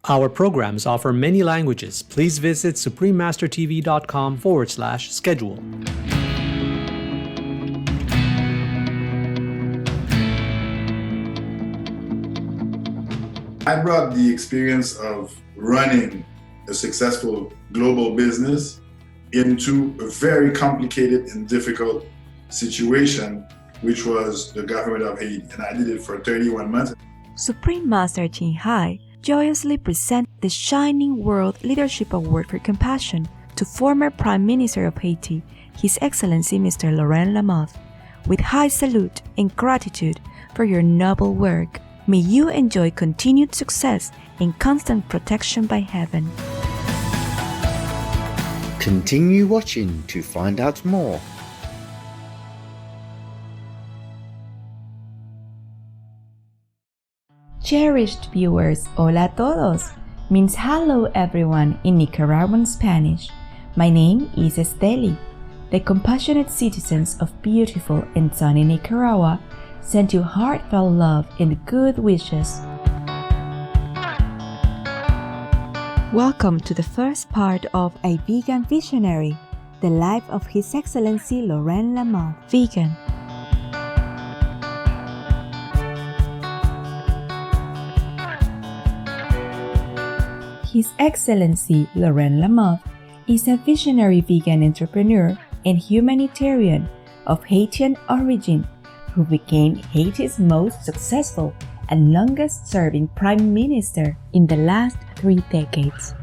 Our programs offer many languages. Please visit suprememastertv.com/schedule. I brought the experience of running a successful global business into a very complicated and difficult situation, which was the government of Haiti. And I did it for 31 months. Supreme Master Ching Hai joyously presents the Shining World Leadership Award for Compassion to former Prime Minister of Haiti, His Excellency Mr. Laurent Lamothe. With high salute and gratitude for your noble work, may you enjoy continued success and constant protection by heaven. Continue watching to find out more. Cherished viewers, hola todos means hello everyone in Nicaraguan Spanish. My name is Esteli. The compassionate citizens of beautiful and sunny Nicaragua send you heartfelt love and good wishes. Welcome to the first part of A Vegan Visionary, the life of His Excellency Laurent Lamothe, vegan. His Excellency Laurent Lamothe is a visionary vegan entrepreneur and humanitarian of Haitian origin who became Haiti's most successful and longest-serving Prime Minister in the last 3 decades.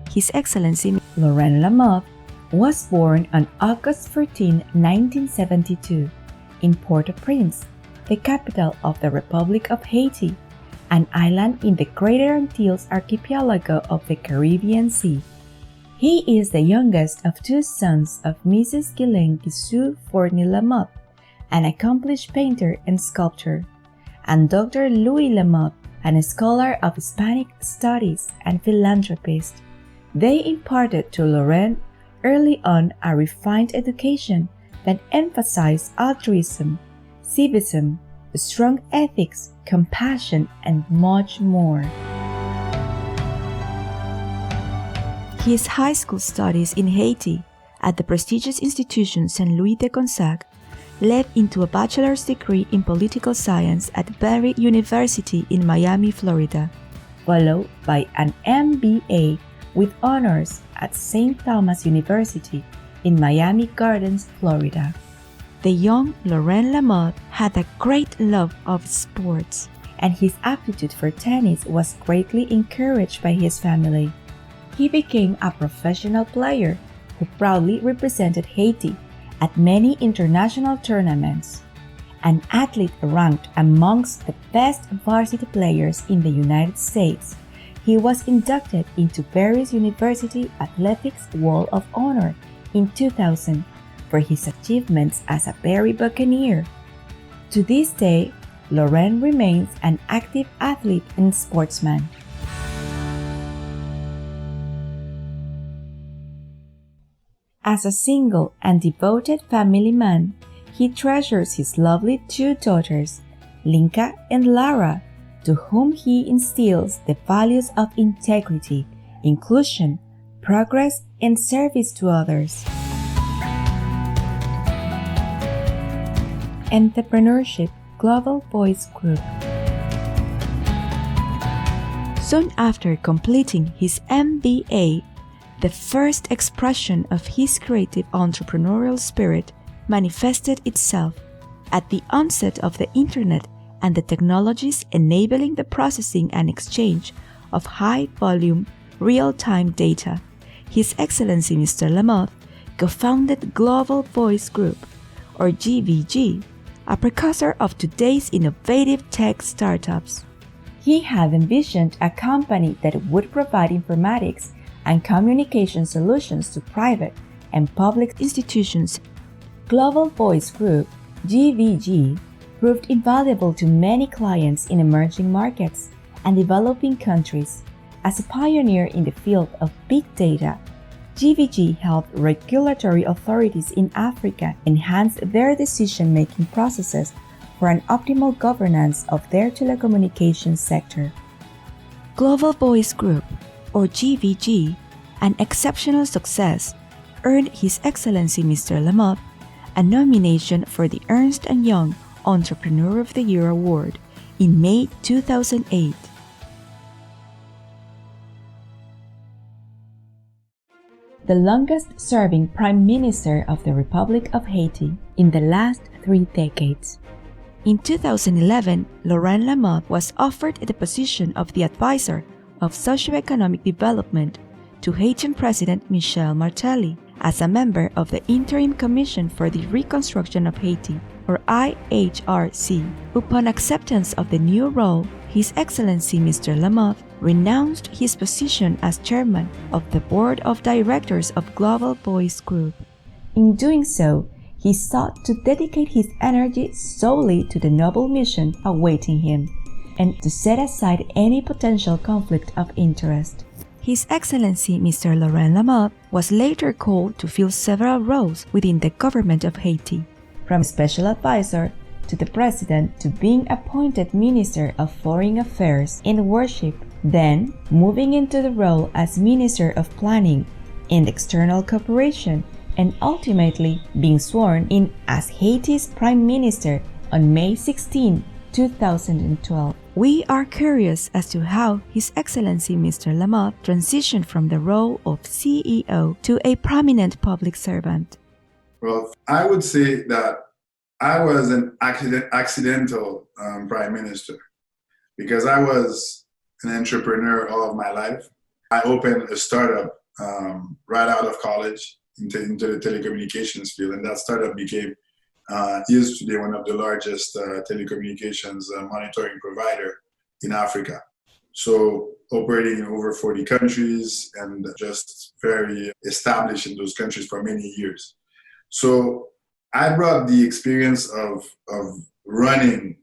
His Excellency Laurent Lamothe was born on August 14, 1972, in Port-au-Prince, the capital of the Republic of Haiti, an island in the Greater Antilles archipelago of the Caribbean Sea. He is the youngest of 2 sons of Mrs. Guylaine Guissou Fournier Lamothe, an accomplished painter and sculptor, and Dr. Louis Lamothe, a scholar of Hispanic studies and philanthropist. They imparted to Laurent early on a refined education that emphasized altruism, civism, strong ethics, compassion, and much more. His high school studies in Haiti at the prestigious institution St. Louis de Gonzague led into a bachelor's degree in political science at Berry University in Miami, Florida, followed by an MBA with honors at St. Thomas University in Miami Gardens, Florida. The young Laurent Lamothe had a great love of sports, and his aptitude for tennis was greatly encouraged by his family. He became a professional player who proudly represented Haiti at many international tournaments. An athlete ranked amongst the best varsity players in the United States, he was inducted into Berry's University Athletics Wall of Honor in 2000 for his achievements as a Berry Buccaneer. To this day, Laurent remains an active athlete and sportsman. As a single and devoted family man, he treasures his lovely 2 daughters, Linka and Lara, to whom he instills the values of integrity, inclusion, progress, and service to others. Entrepreneurship Global Voice Group. Soon after completing his MBA, the first expression of his creative entrepreneurial spirit manifested itself at the onset of the Internet and the technologies enabling the processing and exchange of high-volume, real-time data. His Excellency Mr. Lamothe co-founded Global Voice Group, or GVG, a precursor of today's innovative tech startups. He had envisioned a company that would provide informatics and communication solutions to private and public institutions. Global Voice Group, GVG, proved invaluable to many clients in emerging markets and developing countries. As a pioneer in the field of big data, GVG helped regulatory authorities in Africa enhance their decision-making processes for an optimal governance of their telecommunications sector. Global Voice Group, or GVG, an exceptional success, earned His Excellency Mr. Lamothe a nomination for the Ernst & Young Entrepreneur of the Year Award in May 2008. The longest-serving Prime Minister of the Republic of Haiti in the last 3 decades. In 2011, Laurent Lamothe was offered the position of the Advisor of Socio-Economic Development to Haitian President Michel Martelly as a member of the Interim Commission for the Reconstruction of Haiti, or IHRC. Upon acceptance of the new role, His Excellency Mr. Lamothe renounced his position as chairman of the Board of Directors of Global Voice Group. In doing so, he sought to dedicate his energy solely to the noble mission awaiting him, and to set aside any potential conflict of interest. His Excellency Mr. Laurent Lamothe was later called to fill several roles within the government of Haiti, from special advisor to the president to being appointed Minister of Foreign Affairs and Worship, then moving into the role as Minister of Planning and External Cooperation, and ultimately being sworn in as Haiti's Prime Minister on May 16, 2012. We are curious as to how His Excellency Mr. Lamothe transitioned from the role of CEO to a prominent public servant. Well, I would say that I was an accidental Prime Minister because I was an entrepreneur all of my life. I opened a startup right out of college into the telecommunications field, and that startup became is today one of the largest telecommunications monitoring provider in Africa. So operating in over 40 countries and just very established in those countries for many years. So I brought the experience of running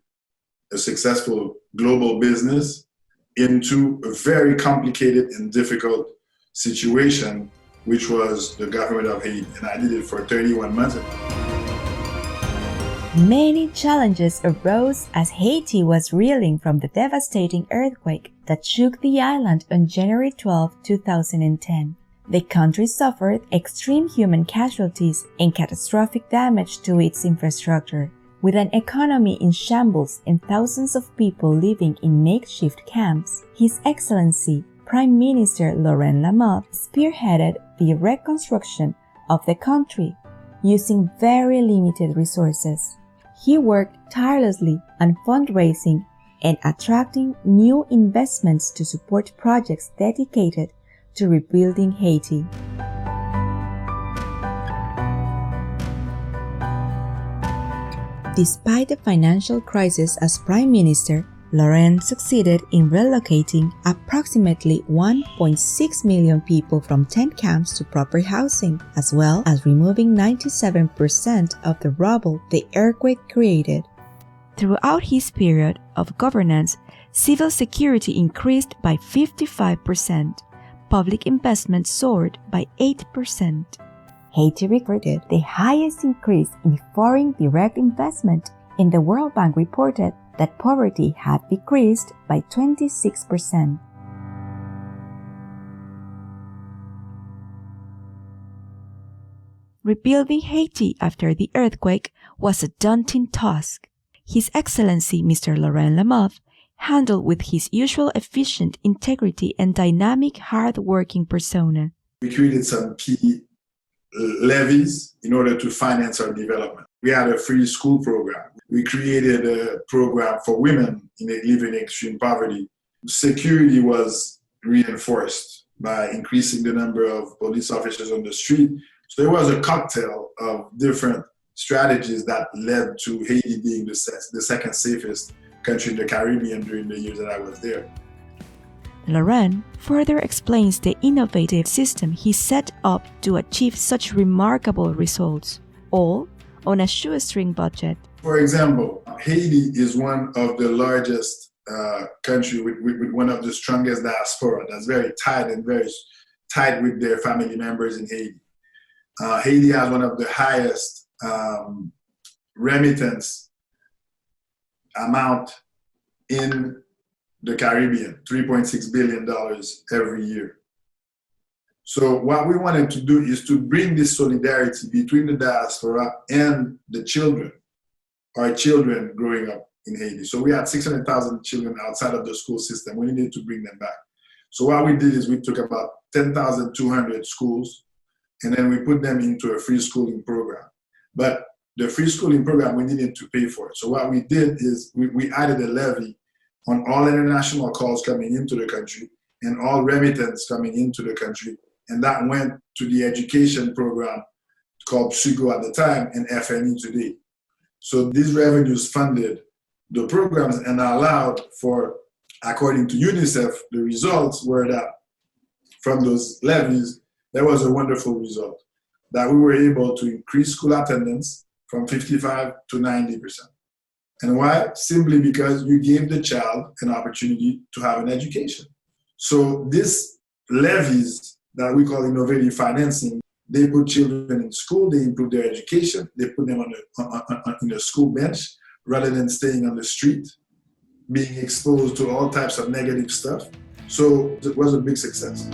a successful global business into a very complicated and difficult situation, which was the government of Haiti. And I did it for 31 months. Many challenges arose as Haiti was reeling from the devastating earthquake that shook the island on January 12, 2010. The country suffered extreme human casualties and catastrophic damage to its infrastructure, with an economy in shambles and thousands of people living in makeshift camps. His Excellency Prime Minister Laurent Lamothe spearheaded the reconstruction of the country using very limited resources. He worked tirelessly on fundraising and attracting new investments to support projects dedicated to rebuilding Haiti. Despite the financial crisis as Prime Minister, Laurent succeeded in relocating approximately 1.6 million people from 10 camps to proper housing, as well as removing 97% of the rubble the earthquake created. Throughout his period of governance, civil security increased by 55%, public investment soared by 8%. Haiti recorded the highest increase in foreign direct investment, and the World Bank reported that poverty had decreased by 26%. Rebuilding Haiti after the earthquake was a daunting task. His Excellency Mr. Laurent Lamothe handled with his usual efficient integrity and dynamic, hard-working persona. We created some key levies in order to finance our development. We had a free school program. We created a program for women living in extreme poverty. Security was reinforced by increasing the number of police officers on the street. So there was a cocktail of different strategies that led to Haiti being the second safest country in the Caribbean during the years that I was there. Laurent further explains the innovative system he set up to achieve such remarkable results, all on a shoestring budget. For example, Haiti is one of the largest country with one of the strongest diaspora that's very tight and very tight with their family members in Haiti. Haiti has one of the highest remittance amount in the Caribbean, $3.6 billion every year. So what we wanted to do is to bring this solidarity between the diaspora and the children, our children growing up in Haiti. So we had 600,000 children outside of the school system. We needed to bring them back. So what we did is we took about 10,200 schools and then we put them into a free schooling program. But the free schooling program, we needed to pay for it. So what we did is we added a levy on all international calls coming into the country and all remittance coming into the country. And that went to the education program called PSUGO at the time and FNE today. So these revenues funded the programs and allowed for, according to UNICEF, the results were that from those levies, there was a wonderful result, that we were able to increase school attendance from 55 to 90%. And why? Simply because you gave the child an opportunity to have an education. So these levies that we call innovative financing, they put children in school, they improve their education, they put them on the school bench rather than staying on the street, being exposed to all types of negative stuff. So it was a big success.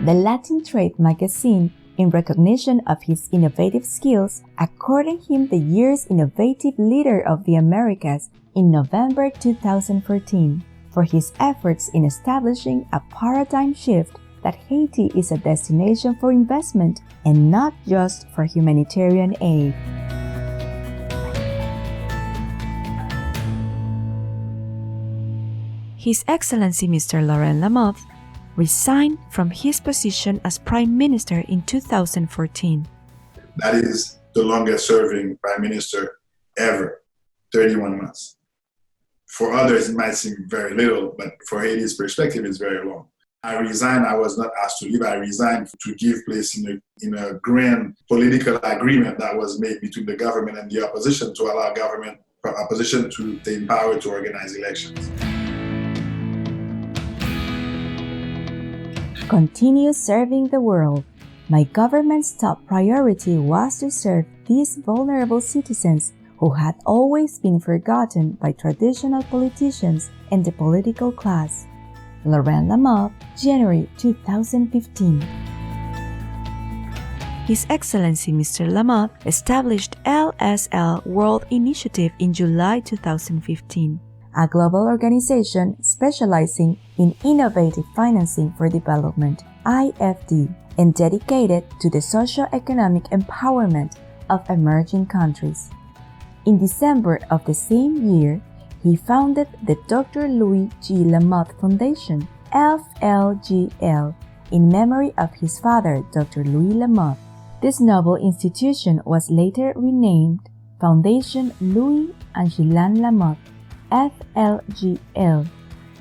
The Latin Trade magazine, in recognition of his innovative skills, accorded him the year's Innovative Leader of the Americas in November 2014 for his efforts in establishing a paradigm shift that Haiti is a destination for investment and not just for humanitarian aid. His Excellency Mr. Laurent Lamothe resigned from his position as Prime Minister in 2014. That is the longest serving Prime Minister ever, 31 months. For others, it might seem very little, but for Haiti's perspective, it's very long. I resigned. I was not asked to leave. I resigned to give place in a grand political agreement that was made between the government and the opposition to allow opposition to the power to organize elections. Continue serving the world. My government's top priority was to serve these vulnerable citizens who had always been forgotten by traditional politicians and the political class. Laurent Lamothe, January 2015. His Excellency Mr. Lamothe established LSL World Initiative in July 2015, a global organization specializing in innovative financing for development, IFD, and dedicated to the socio-economic empowerment of emerging countries. In December of the same year, he founded the Dr. Louis G. Lamothe Foundation, FLGL, in memory of his father, Dr. Louis Lamothe. This noble institution was later renamed Foundation Louis Angelin Lamothe, FLGL,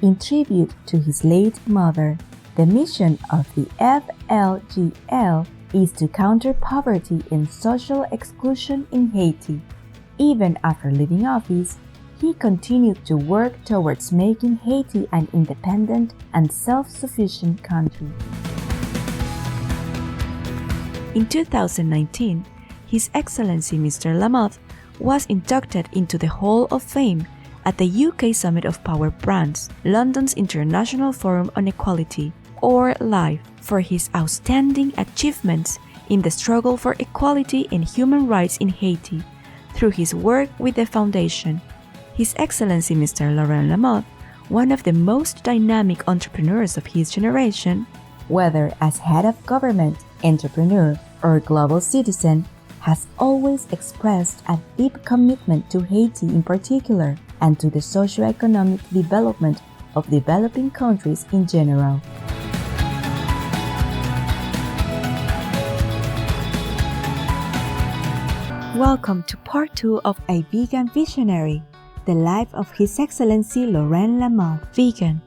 in tribute to his late mother. The mission of the FLGL is to counter poverty and social exclusion in Haiti. Even after leaving office, he continued to work towards making Haiti an independent and self-sufficient country. In 2019, His Excellency Mr. Lamothe was inducted into the Hall of Fame at the UK Summit of Power Brands, London's International Forum on Equality, or LIFE, for his outstanding achievements in the struggle for equality and human rights in Haiti through his work with the Foundation. His Excellency Mr. Laurent Lamothe, one of the most dynamic entrepreneurs of his generation, whether as head of government, entrepreneur, or global citizen, has always expressed a deep commitment to Haiti in particular and to the socio-economic development of developing countries in general. Welcome to part 2 of A Vegan Visionary, the life of His Excellency Laurent Lamothe, vegan.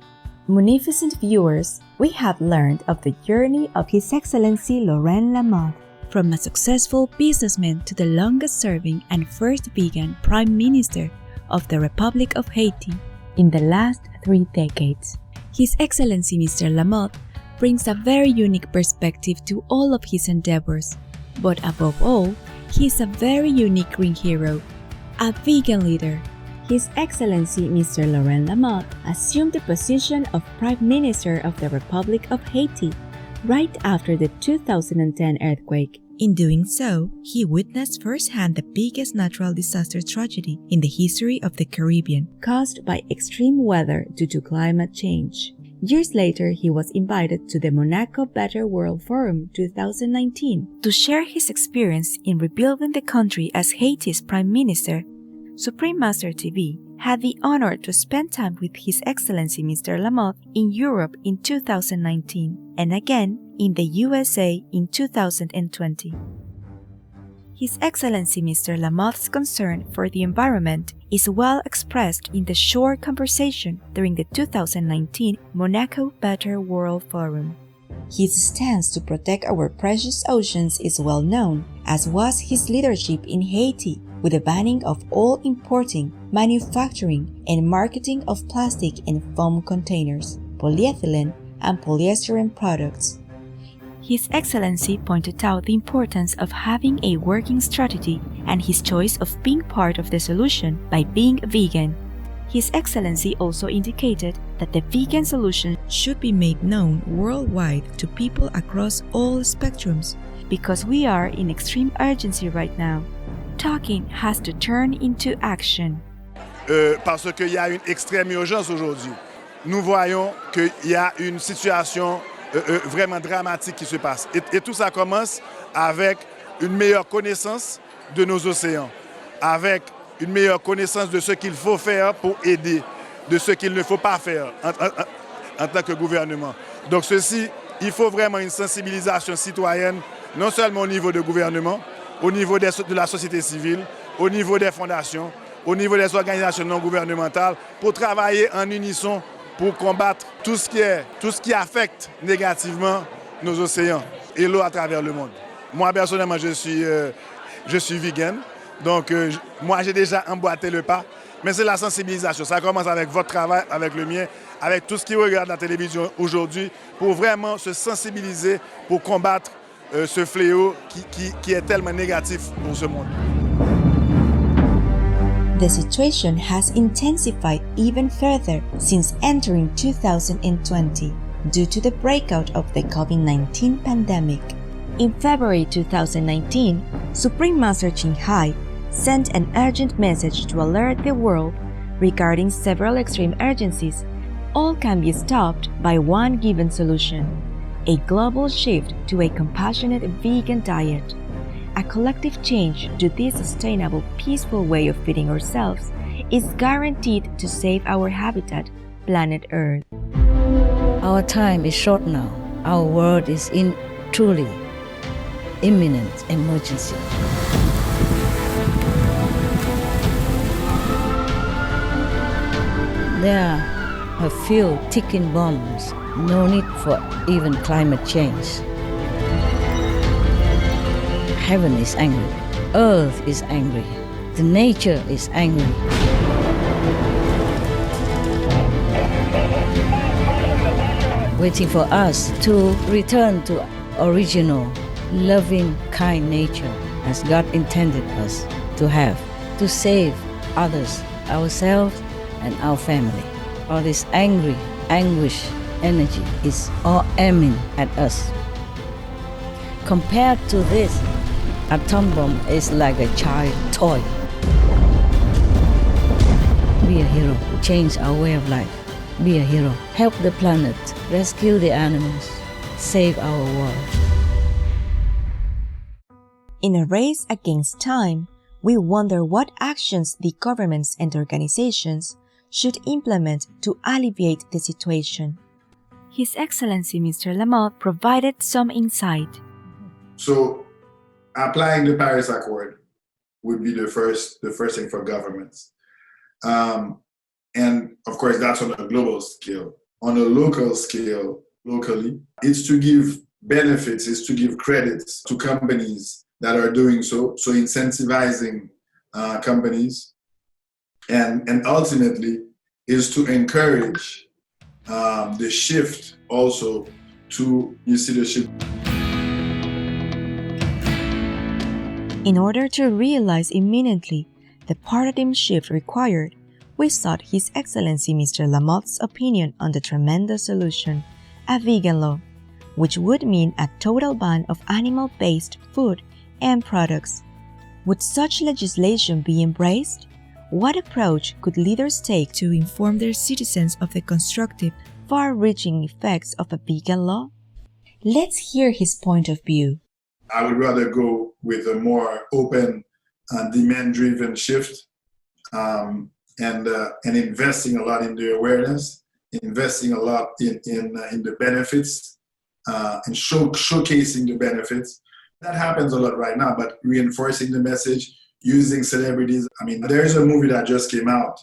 Munificent viewers, we have learned of the journey of His Excellency Laurent Lamothe, from a successful businessman to the longest-serving and first vegan Prime Minister of the Republic of Haiti in the last 3 decades. His Excellency Mr. Lamothe brings a very unique perspective to all of his endeavors, but above all, he is a very unique green hero, A vegan leader, His Excellency Mr. Laurent Lamothe assumed the position of Prime Minister of the Republic of Haiti right after the 2010 earthquake. In doing so, he witnessed firsthand the biggest natural disaster tragedy in the history of the Caribbean, caused by extreme weather due to climate change. Years later, he was invited to the Monaco Better World Forum 2019 to share his experience in rebuilding the country as Haiti's Prime Minister. Supreme Master TV had the honor to spend time with His Excellency Mr. Lamothe in Europe in 2019 and again in the USA in 2020. His Excellency Mr. Lamothe's concern for the environment is well expressed in the short conversation during the 2019 Monaco Better World Forum. His stance to protect our precious oceans is well known, as was his leadership in Haiti with the banning of all importing, manufacturing, and marketing of plastic and foam containers, polyethylene, and polyester products. His Excellency pointed out the importance of having a working strategy and his choice of being part of the solution by being vegan. His Excellency also indicated that the vegan solution should be made known worldwide to people across all spectrums because we are in extreme urgency right now. Talking has to turn into action. Parce qu'il y a une extrême urgence aujourd'hui. Nous voyons qu'il y a une situation vraiment dramatique qui se passe. Et tout ça commence avec une meilleure connaissance de nos océans, avec une meilleure connaissance de ce qu'il faut faire pour aider, de ce qu'il ne faut pas faire en tant que gouvernement. Donc ceci, il faut vraiment une sensibilisation citoyenne, non seulement au niveau du gouvernement, au niveau de la société civile, au niveau des fondations, au niveau des organisations non gouvernementales, pour travailler en unisson pour combattre tout ce qui affecte négativement nos océans et l'eau à travers le monde. Moi, personnellement, je suis vegan, donc moi, j'ai déjà emboîté le pas, mais c'est la sensibilisation. Ça commence avec votre travail, avec le mien, avec tout ce qui regarde la télévision aujourd'hui, pour vraiment se sensibiliser, pour combattre ce fléau qui est tellement négatif pour ce monde. The situation has intensified even further since entering 2020 due to the breakout of the COVID-19 pandemic. In February 2019, Supreme Master Ching Hai sent an urgent message to alert the world regarding several extreme urgencies. All can be stopped by one given solution: a global shift to a compassionate vegan diet. A collective change to this sustainable, peaceful way of feeding ourselves is guaranteed to save our habitat, planet Earth. Our time is short now. Our world is in truly imminent emergency. There are a few ticking bombs. No need for even climate change. Heaven is angry. Earth is angry. The nature is angry. Waiting for us to return to original, loving, kind nature as God intended us to have, to save others, ourselves, and our family. All this angry, anguish, energy is all aiming at us. Compared to this, atom bomb is like a child toy. Be a hero, change our way of life. Be a hero, help the planet, rescue the animals, save our world. In a race against time, we wonder what actions the governments and organizations should implement to alleviate the situation. His Excellency Mr. Lamothe provided some insight. So, applying the Paris Accord would be the first thing for governments. And of course, that's on a global scale. On a local scale, locally, it's to give benefits, it's to give credits to companies that are doing so incentivizing companies, and ultimately is to encourage the shift also to, you see the shift. In order to realize imminently the paradigm shift required, we sought His Excellency Mr. Lamothe's opinion on the tremendous solution, a vegan law, which would mean a total ban of animal-based food and products. Would such legislation be embraced? What approach could leaders take to inform their citizens of the constructive, far-reaching effects of a vegan law? Let's hear his point of view. I would rather go with a more open, demand-driven shift, and investing a lot in the awareness, investing a lot in the benefits, and showcasing the benefits. That happens a lot right now, but reinforcing the message, using celebrities. I mean, there is a movie that just came out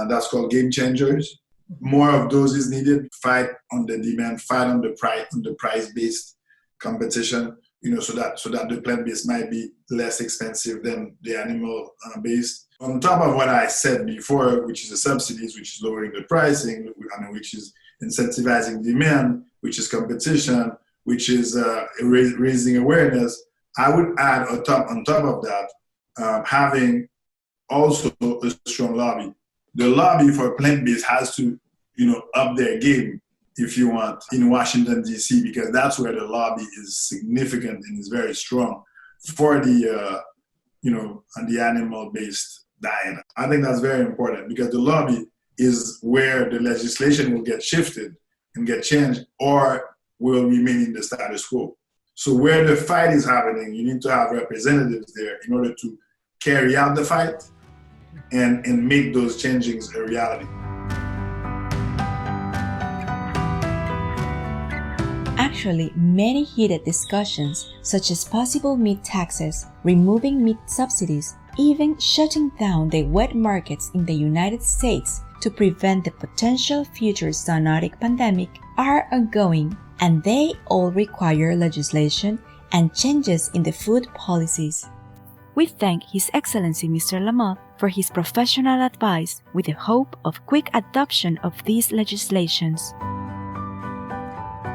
that's called Game Changers. More of those is needed. Fight on the demand, fight on the price-based competition. So that the plant-based might be less expensive than the animal-based. On top of what I said before, which is the subsidies, which is lowering the pricing, which is incentivizing demand, which is competition, which is raising awareness, I would add on top of that, having also a strong lobby. The lobby for plant-based has to, up their game, if you want, in Washington, D.C., because that's where the lobby is significant and is very strong for the, the animal-based diet. I think that's very important because the lobby is where the legislation will get shifted and get changed or will remain in the status quo. So where the fight is happening, you need to have representatives there in order to carry out the fight and make those changes a reality. Actually, many heated discussions, such as possible meat taxes, removing meat subsidies, even shutting down the wet markets in the United States to prevent the potential future zoonotic pandemic, are ongoing, and they all require legislation and changes in the food policies. We thank His Excellency Mr. Lamothe for his professional advice with the hope of quick adoption of these legislations.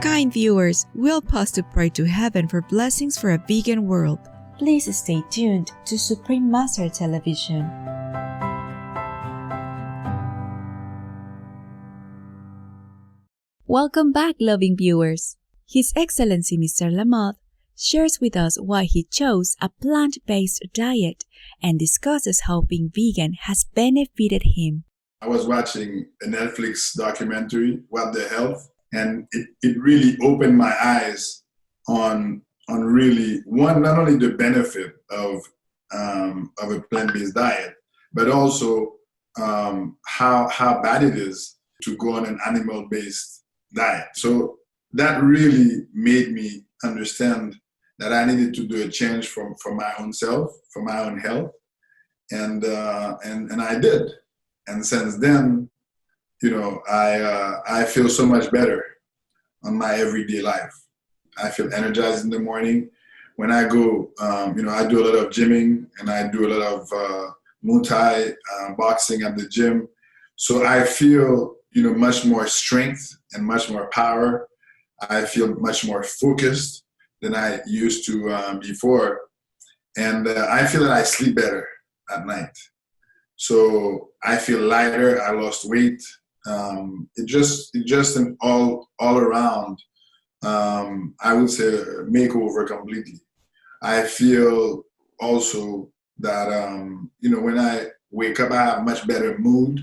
Kind viewers, we'll pause to pray to heaven for blessings for a vegan world. Please stay tuned to Supreme Master Television. Welcome back, loving viewers. His Excellency Mr. Lamothe shares with us why he chose a plant-based diet and discusses how being vegan has benefited him. I was watching a Netflix documentary, What the Health, and it really opened my eyes on really not only the benefit of a plant-based diet, but also how bad it is to go on an animal-based diet. So that really made me understand that I needed to do a change for my own self, for my own health, and I did. And since then, I feel so much better on my everyday life. I feel energized in the morning. When I go, I do a lot of gymming and I do a lot of Muay Thai, boxing at the gym. So I feel, much more strength and much more power. I feel much more focused than I used to before. And I feel that I sleep better at night. So I feel lighter, I lost weight. It just an all around, I would say, makeover completely. I feel also that, when I wake up, I have much better mood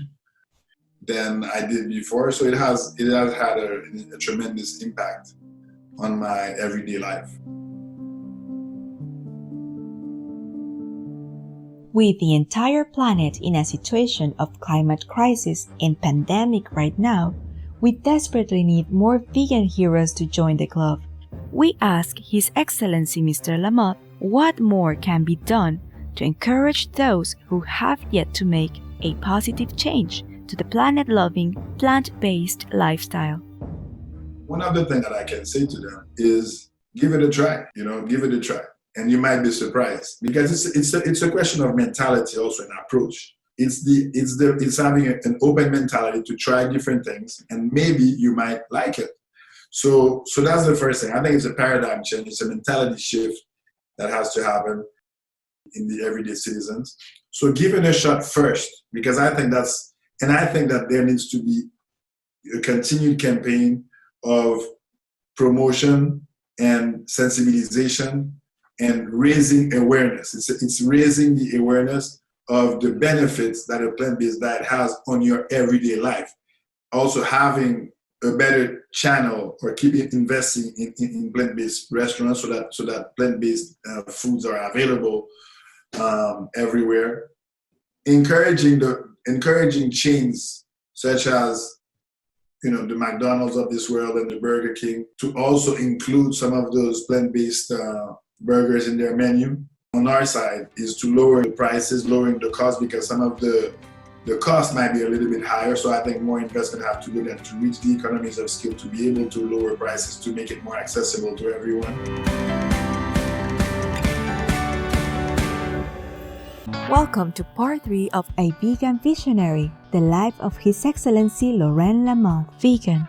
than I did before. So it has had a tremendous impact on my everyday life. With the entire planet in a situation of climate crisis and pandemic right now, we desperately need more vegan heroes to join the club. We ask His Excellency Mr. Lamothe what more can be done to encourage those who have yet to make a positive change to the planet-loving, plant-based lifestyle. One other thing that I can say to them is give it a try, give it a try. And you might be surprised because it's a question of mentality also, an approach. It's having an open mentality to try different things and maybe you might like it. So that's the first thing. I think it's a paradigm change. It's a mentality shift that has to happen. in the everyday citizens. So give it a shot first, because I think that there needs to be a continued campaign of promotion and sensibilization and raising awareness. It's raising the awareness of the benefits that a plant-based diet has on your everyday life. Also having a better channel, or keep investing in plant-based restaurants so that plant-based foods are available everywhere. Encouraging chains such as the McDonald's of this world and the Burger King to also include some of those plant-based burgers in their menu. On our side is to lower the prices, lowering the cost, because some of the cost might be a little bit higher. So I think more investment have to go there to reach the economies of scale, to be able to lower prices, to make it more accessible to everyone. Welcome to part 3 of A Vegan Visionary, the life of His Excellency Laurent Lamothe, vegan.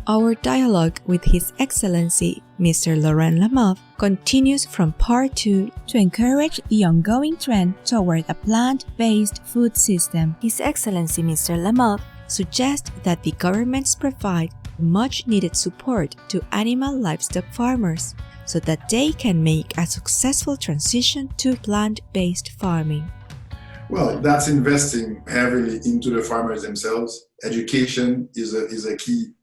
Our dialogue with His Excellency Mr. Laurent Lamothe continues from part 2 to encourage the ongoing trend toward a plant-based food system. His Excellency Mr. Lamothe suggests that the governments provide much-needed support to animal livestock farmers so that they can make a successful transition to plant-based farming. Well, that's investing heavily into the farmers themselves. Education is a key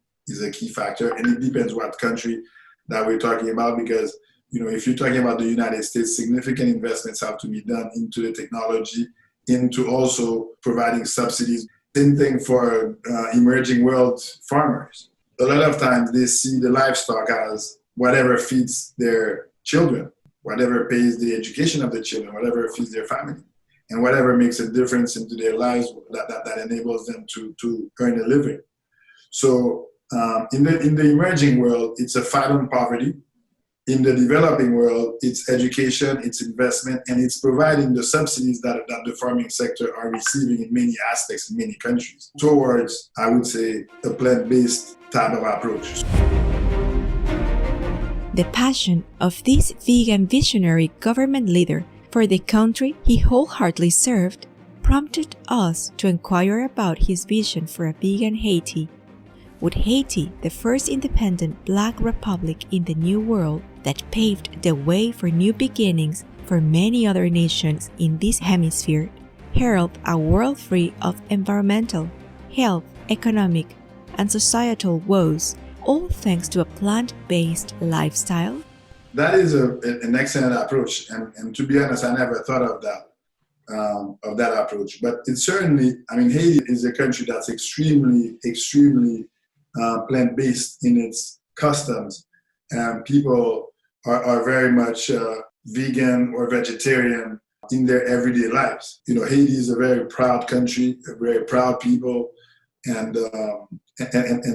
factor, and it depends what country that we're talking about, because if you're talking about the United States, significant investments have to be done into the technology, into also providing subsidies. Same thing for emerging world farmers. A lot of times they see the livestock as whatever feeds their children, whatever pays the education of the children, whatever feeds their family, and whatever makes a difference into their lives that enables them to earn a living. So in the emerging world, it's a fight on poverty. In the developing world, it's education, it's investment, and it's providing the subsidies that the farming sector are receiving in many aspects in many countries towards, I would say, a plant-based type of approach. The passion of this vegan visionary government leader for the country he wholeheartedly served prompted us to inquire about his vision for a vegan Haiti. Would Haiti, the first independent Black republic in the New World that paved the way for new beginnings for many other nations in this hemisphere, herald a world free of environmental, health, economic, and societal woes, all thanks to a plant-based lifestyle? That is an excellent approach, and to be honest, I never thought of that approach. But it's certainly, Haiti is a country that's extremely plant-based in its customs, and people are very much vegan or vegetarian in their everyday lives. Haiti is a very proud country, a very proud people, and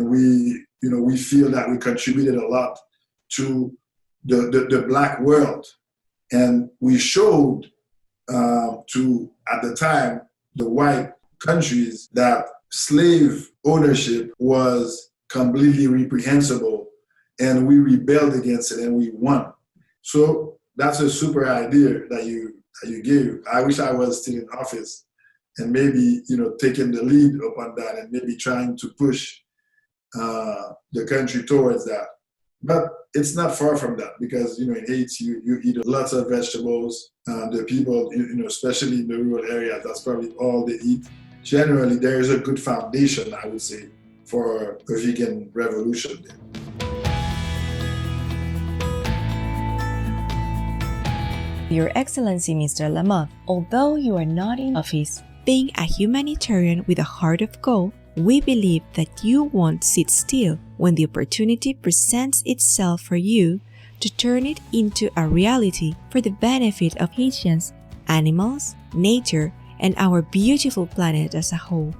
we feel that we contributed a lot to the Black world, and we showed to, at the time, the white countries that slave ownership was completely reprehensible, and we rebelled against it and we won. So that's a super idea that you gave. I wish I was still in office and maybe taking the lead upon that and maybe trying to push the country towards that. But it's not far from that, because in Haiti you eat lots of vegetables. The people, especially in the rural areas, that's probably all they eat. Generally, there is a good foundation, I would say, for a vegan revolution there. Your Excellency Mr. Lamothe, although you are not in office, being a humanitarian with a heart of gold, we believe that you won't sit still when the opportunity presents itself for you to turn it into a reality for the benefit of Haitians, animals, nature, and our beautiful planet as a whole.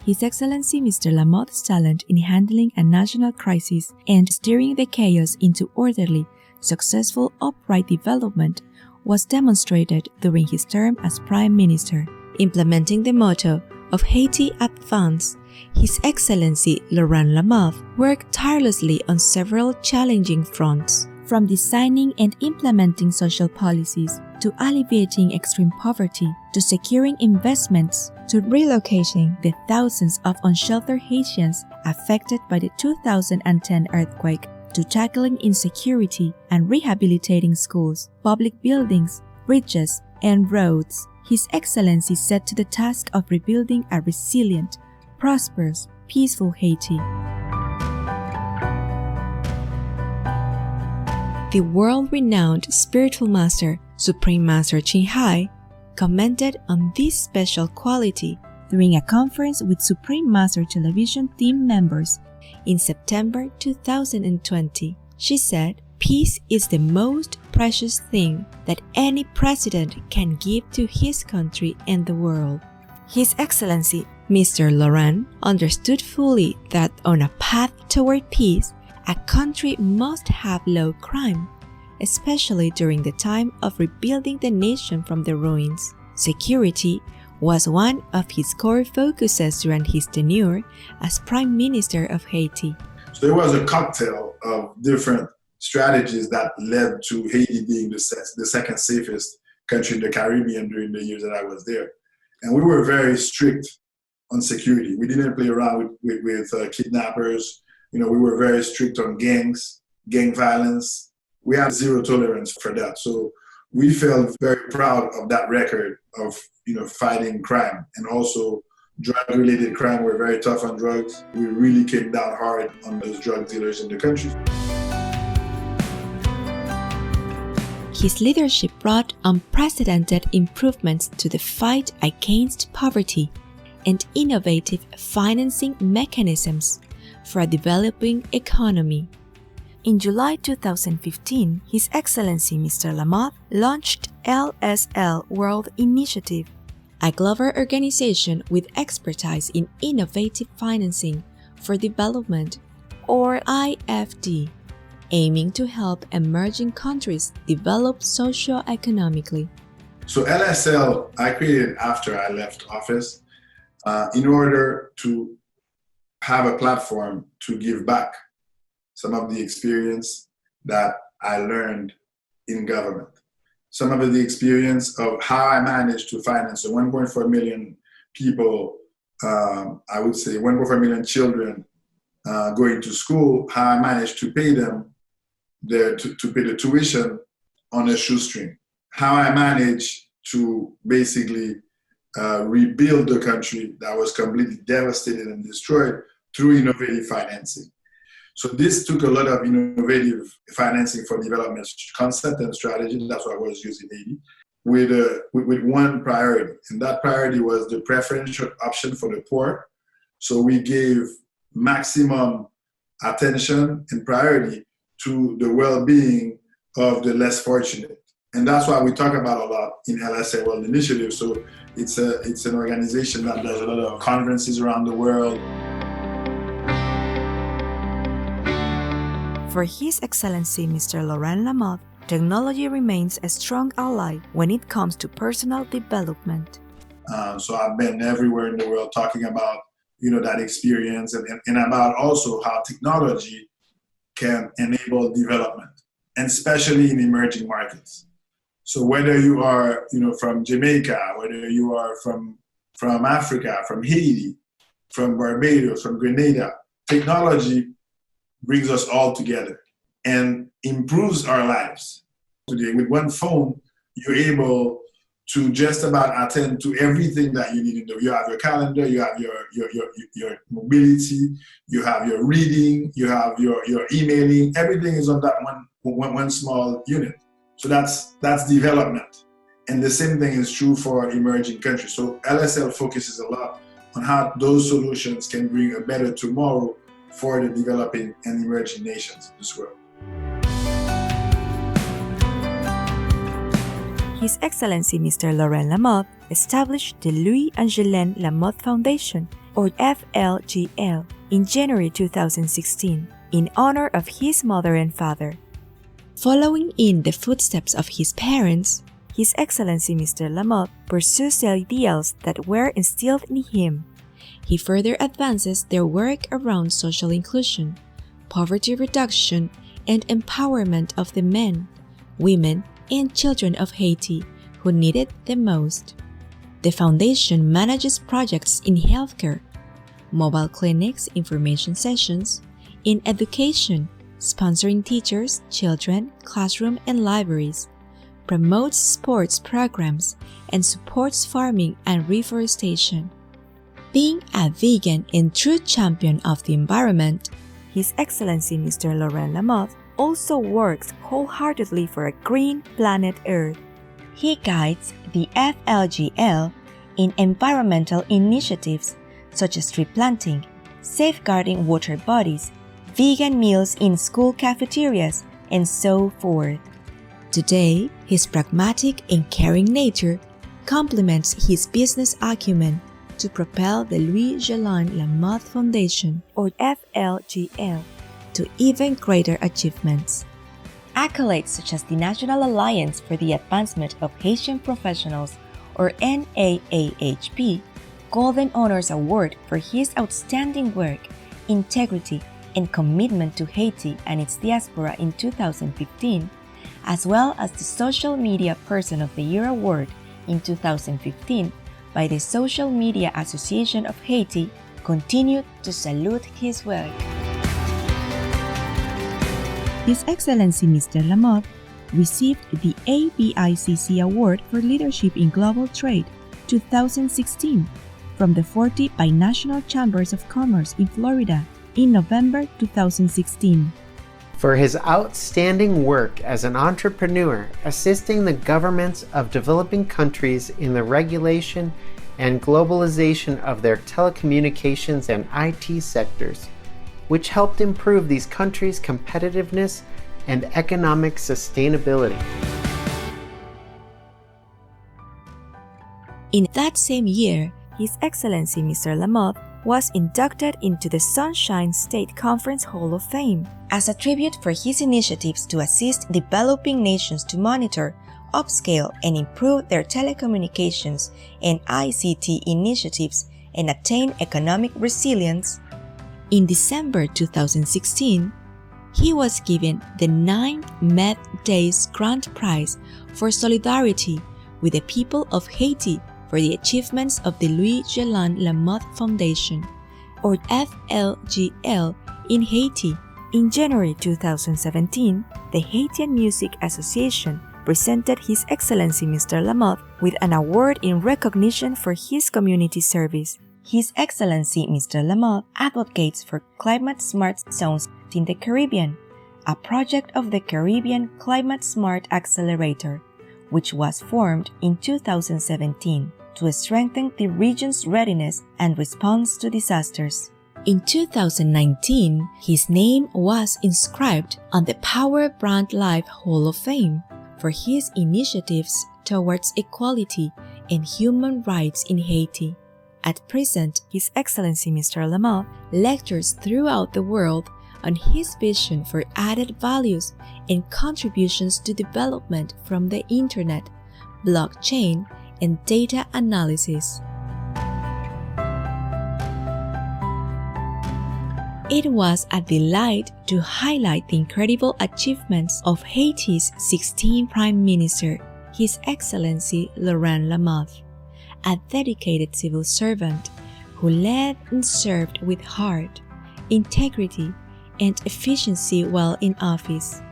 His Excellency Mr. Lamothe's talent in handling a national crisis and steering the chaos into orderly, successful, upright development was demonstrated during his term as Prime Minister. Implementing the motto of Haiti Advance, His Excellency Laurent Lamothe worked tirelessly on several challenging fronts. From designing and implementing social policies, to alleviating extreme poverty, to securing investments, to relocating the thousands of unsheltered Haitians affected by the 2010 earthquake, to tackling insecurity and rehabilitating schools, public buildings, bridges, and roads, His Excellency set to the task of rebuilding a resilient, prosperous, peaceful Haiti. The world-renowned spiritual master, Supreme Master Ching Hai, commented on this special quality during a conference with Supreme Master Television team members in September 2020. She said, "Peace is the most precious thing that any president can give to his country and the world." His Excellency Mr. Laurent understood fully that on a path toward peace, a country must have low crime, especially during the time of rebuilding the nation from the ruins. Security was one of his core focuses during his tenure as Prime Minister of Haiti. So there was a cocktail of different strategies that led to Haiti being the second safest country in the Caribbean during the years that I was there. And we were very strict on security. We didn't play around with kidnappers. We were very strict on gangs, gang violence. We had zero tolerance for that. So we felt very proud of that record of, fighting crime, and also drug-related crime. We're very tough on drugs. We really came down hard on those drug dealers in the country. His leadership brought unprecedented improvements to the fight against poverty and innovative financing mechanisms for a developing economy. In July 2015, His Excellency Mr. Lamothe launched LSL World Initiative, a global organization with expertise in innovative financing for development, or IFD, aiming to help emerging countries develop socio-economically. So LSL, I created after I left office in order to have a platform to give back some of the experience that I learned in government. Some of the experience of how I managed to finance 1.4 million people, I would say 1.4 million children going to school, how I managed to pay them to pay the tuition on a shoestring, how I managed to basically rebuild the country that was completely devastated and destroyed through innovative financing. So this took a lot of innovative financing for development concept and strategy. That's what I was using Haiti with one priority. And that priority was the preferential option for the poor. So we gave maximum attention and priority to the well-being of the less fortunate. And that's why we talk about a lot in LSA World Initiative. So it's an organization that does a lot of conferences around the world. For His Excellency Mr. Laurent Lamothe, technology remains a strong ally when it comes to personal development. So I've been everywhere in the world talking about that experience and about also how technology can enable development, and especially in emerging markets. So whether you are from Jamaica, whether you are from Africa, from Haiti, from Barbados, from Grenada, technology brings us all together and improves our lives. Today, with one phone, you're able to just about attend to everything that you need to do. You have your calendar, you have your mobility, you have your reading, you have your emailing. Everything is on that one small unit. So that's development. And the same thing is true for emerging countries. So LSL focuses a lot on how those solutions can bring a better tomorrow for the developing and emerging nations in this world. His Excellency Mr. Laurent Lamothe established the Louis Angelin Lamothe Foundation, or FLGL, in January 2016 in honor of his mother and father. Following in the footsteps of his parents, His Excellency Mr. Lamothe pursues the ideals that were instilled in him. He further advances their work around social inclusion, poverty reduction, and empowerment of the men, women, and children of Haiti who need it the most. The foundation manages projects in healthcare, mobile clinics, information sessions, in education, sponsoring teachers, children, classroom, and libraries, promotes sports programs, and supports farming and reforestation. Being a vegan and true champion of the environment, His Excellency Mr. Laurent Lamothe also works wholeheartedly for a green planet Earth. He guides the FLGL in environmental initiatives such as tree planting, safeguarding water bodies, vegan meals in school cafeterias, and so forth. Today, his pragmatic and caring nature complements his business acumen to propel the Louis-Jolin Lamothe Foundation, or FLGL, to even greater achievements. Accolades such as the National Alliance for the Advancement of Haitian Professionals, or NAAHP, Golden Honors Award for his outstanding work, integrity, and commitment to Haiti and its diaspora in 2015, as well as the Social Media Person of the Year Award in 2015 by the Social Media Association of Haiti, continue to salute his work. His Excellency Mr. Lamothe received the ABICC Award for Leadership in Global Trade 2016 from the 40 Binational Chambers of Commerce in Florida in November 2016. For his outstanding work as an entrepreneur, assisting the governments of developing countries in the regulation and globalization of their telecommunications and IT sectors, which helped improve these countries' competitiveness and economic sustainability. In that same year, His Excellency Mr. Lamothe was inducted into the Sunshine State Conference Hall of Fame as a tribute for his initiatives to assist developing nations to monitor, upscale, and improve their telecommunications and ICT initiatives and attain economic resilience. In December 2016, he was given the 9th Med Days Grand Prize for Solidarity with the people of Haiti for the achievements of the Louis-Jolin Lamothe Foundation, or FLGL, in Haiti. In January 2017, the Haitian Music Association presented His Excellency Mr. Lamothe with an award in recognition for his community service. His Excellency Mr. Lamothe advocates for climate-smart zones in the Caribbean, a project of the Caribbean Climate Smart Accelerator, which was formed in 2017 to strengthen the region's readiness and response to disasters. In 2019, his name was inscribed on the Power Brand Life Hall of Fame for his initiatives towards equality and human rights in Haiti. At present, His Excellency Mr. Lamothe lectures throughout the world on his vision for added values and contributions to development from the Internet, blockchain, and data analysis. It was a delight to highlight the incredible achievements of Haiti's 16th Prime Minister, His Excellency Laurent Lamothe, a dedicated civil servant who led and served with heart, integrity, and efficiency while in office,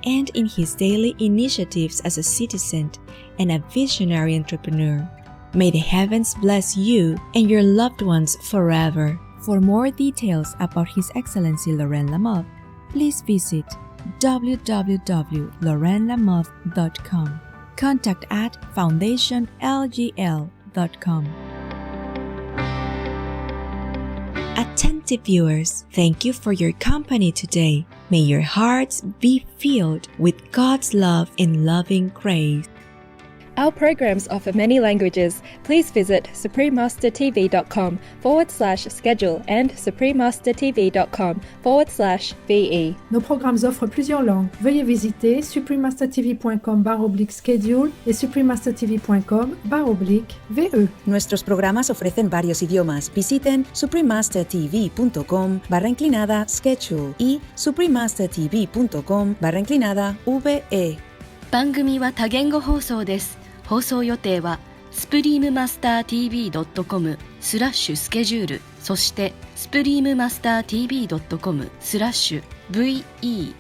and in his daily initiatives as a citizen and a visionary entrepreneur. May the heavens bless you and your loved ones forever. For more details about His Excellency Laurent Lamothe, please visit www.laurentlamothe.com. Contact at foundationlgl.com. Attentive viewers, thank you for your company today. May your hearts be filled with God's love and loving grace. Our programs offer many languages. Please visit suprememastertv.com/schedule and suprememastertv.com/VE. Nos programmes offrent plusieurs langues. Veuillez visiter suprememastertv.com/schedule et suprememastertv.com/VE. Nuestros programas ofrecen varios idiomas. Visiten suprememastertv.com/schedule y suprememastertv.com/VE. 番組は多言語放送です。放送予定はスプリームマスター TV.com/スケジュール、そしてスプリームマスター TV.com/VE